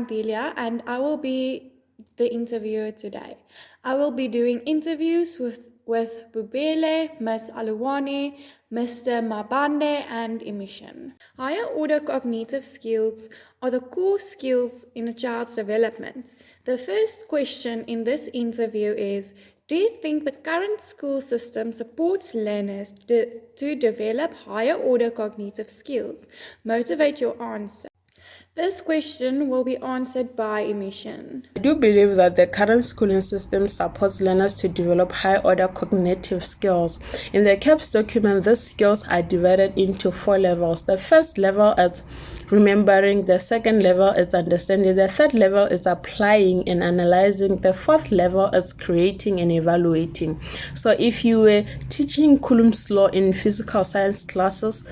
I'm Delia and I will be the interviewer today. I will be doing interviews with Bubele, Ms. Aluwane, Mr. Mabande, and Emission. Higher order cognitive skills are the core skills in a child's development. The first question in this interview is, do you think the current school system supports learners to develop higher order cognitive skills? Motivate your answer. This question will be answered by Emission. I do believe that the current schooling system supports learners to develop high-order cognitive skills. In the CAPS document, these skills are divided into 4 levels. The first level is remembering, the second level is understanding, the third level is applying and analyzing, the fourth level is creating and evaluating. So if you were teaching Coulomb's law in physical science classes,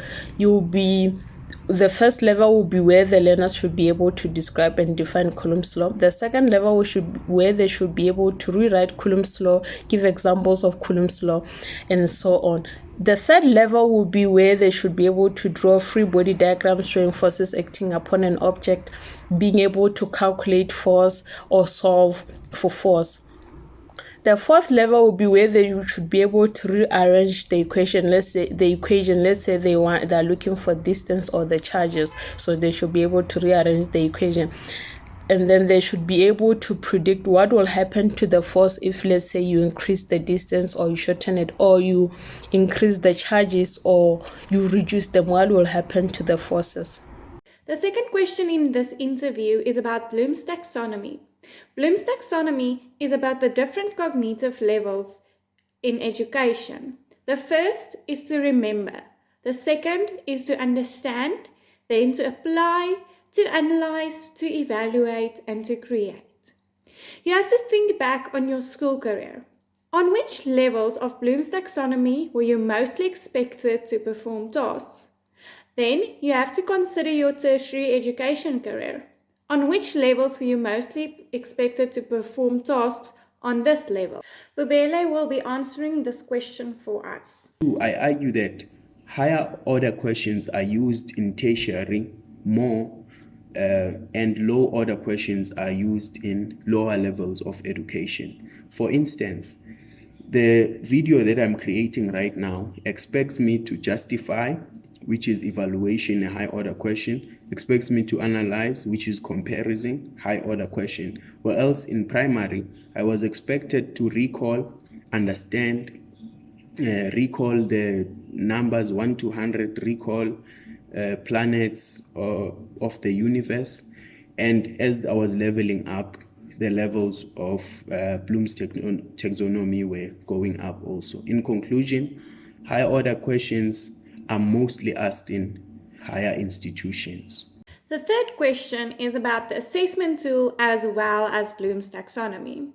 the first level will be where the learners should be able to describe and define Coulomb's law. The second level where they should be able to rewrite Coulomb's law, give examples of Coulomb's law, and so on. The third level will be where they should be able to draw free body diagrams showing forces acting upon an object, being able to calculate force or solve for force. The fourth level will be where they should be able to rearrange the equation. Let's say they are looking for distance or the charges, so they should be able to rearrange the equation. And then they should be able to predict what will happen to the force if, let's say, you increase the distance or you shorten it, or you increase the charges or you reduce them. What will happen to the forces? The second question in this interview is about Bloom's taxonomy. Bloom's taxonomy is about the different cognitive levels in education. The first is to remember. The second is to understand, then to apply, to analyze, to evaluate, and to create. You have to think back on your school career. On which levels of Bloom's taxonomy were you mostly expected to perform tasks? Then you have to consider your tertiary education career. On which levels were you mostly expected to perform tasks on this level? Bubele will be answering this question for us. I argue that higher order questions are used in tertiary more and low order questions are used in lower levels of education. For instance, the video that I'm creating right now expects me to justify, which is evaluation, a high order question, expects me to analyze, which is comparison, high order question. Or else in primary, I was expected to recall, understand, recall the numbers 1 to 100, recall planets of the universe. And as I was leveling up, the levels of Bloom's taxonomy were going up also. In conclusion, higher order questions are mostly asked in higher institutions. The third question is about the assessment tool as well as Bloom's taxonomy.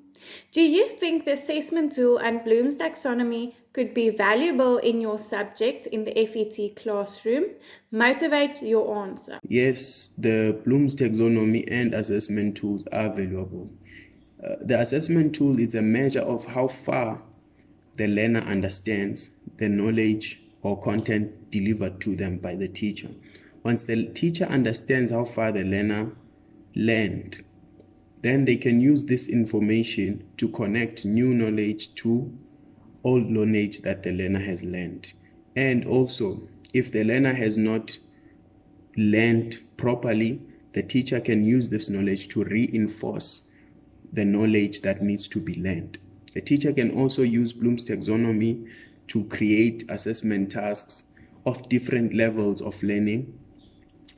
Do you think the assessment tool and Bloom's taxonomy could be valuable in your subject in the FET classroom? Motivate your answer. Yes, the Bloom's taxonomy and assessment tools are valuable. The assessment tool is a measure of how far the learner understands the knowledge or content delivered to them by the teacher. Once the teacher understands how far the learner learned, then they can use this information to connect new knowledge to old knowledge that the learner has learned. And also, if the learner has not learned properly, the teacher can use this knowledge to reinforce the knowledge that needs to be learned. The teacher can also use Bloom's taxonomy to create assessment tasks of different levels of learning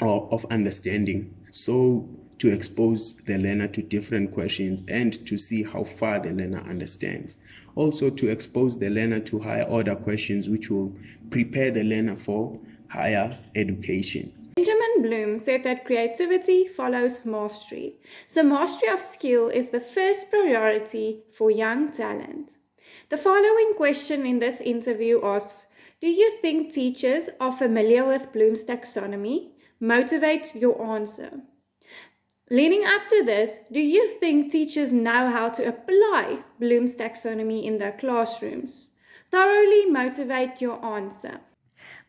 or of understanding, so to expose the learner to different questions and to see how far the learner understands. Also to expose the learner to higher order questions which will prepare the learner for higher education. Benjamin Bloom said that creativity follows mastery. So mastery of skill is the first priority for young talent. The following question in this interview asks, do you think teachers are familiar with Bloom's taxonomy? Motivate your answer. Leading up to this, do you think teachers know how to apply Bloom's taxonomy in their classrooms? Thoroughly motivate your answer.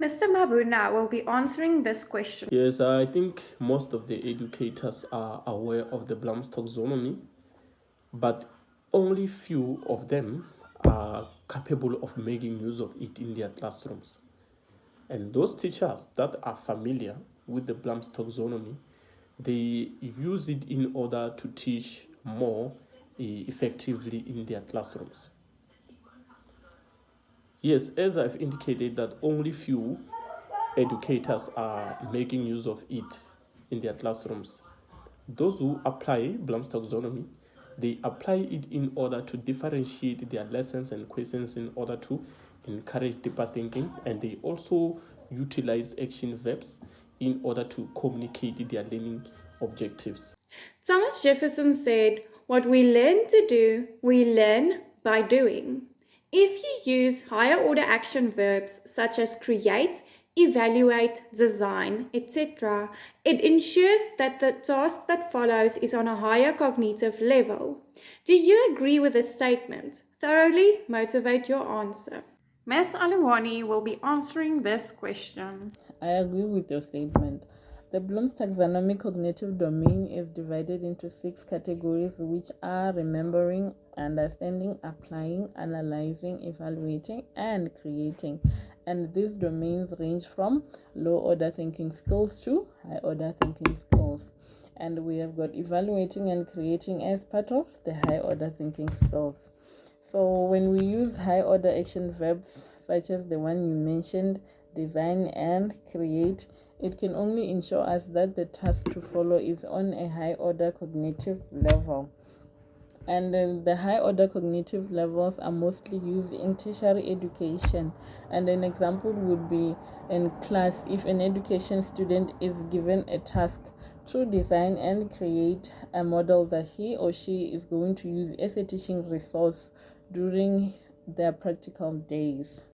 Mr. Mabuna will be answering this question. Yes, I think most of the educators are aware of the Bloom's taxonomy, but only few of them are capable of making use of it in their classrooms. And those teachers that are familiar with the Bloom's taxonomy, they use it in order to teach more effectively in their classrooms. Yes, as I've indicated that only few educators are making use of it in their classrooms. Those who apply Bloom's taxonomy, they apply it in order to differentiate their lessons and questions in order to encourage deeper thinking, and they also utilize action verbs in order to communicate their learning objectives. Thomas Jefferson said, "What we learn to do, we learn by doing." If you use higher order action verbs such as create, evaluate, design, etc., it ensures that the task that follows is on a higher cognitive level. Do you agree with this statement? Thoroughly motivate your answer. Ms. Aluwani will be answering this question. I agree with your statement. The Bloom's taxonomy cognitive domain is divided into 6 categories, which are remembering, understanding, applying, analyzing, evaluating, and creating. And these domains range from low order thinking skills to high order thinking skills. And we have got evaluating and creating as part of the high order thinking skills. So when we use high order action verbs such as the one you mentioned, design and create, it can only ensure us that the task to follow is on a high order cognitive level. And the high order cognitive levels are mostly used in tertiary education. And an example would be in class, if an education student is given a task to design and create a model that he or she is going to use as a teaching resource during their practical days.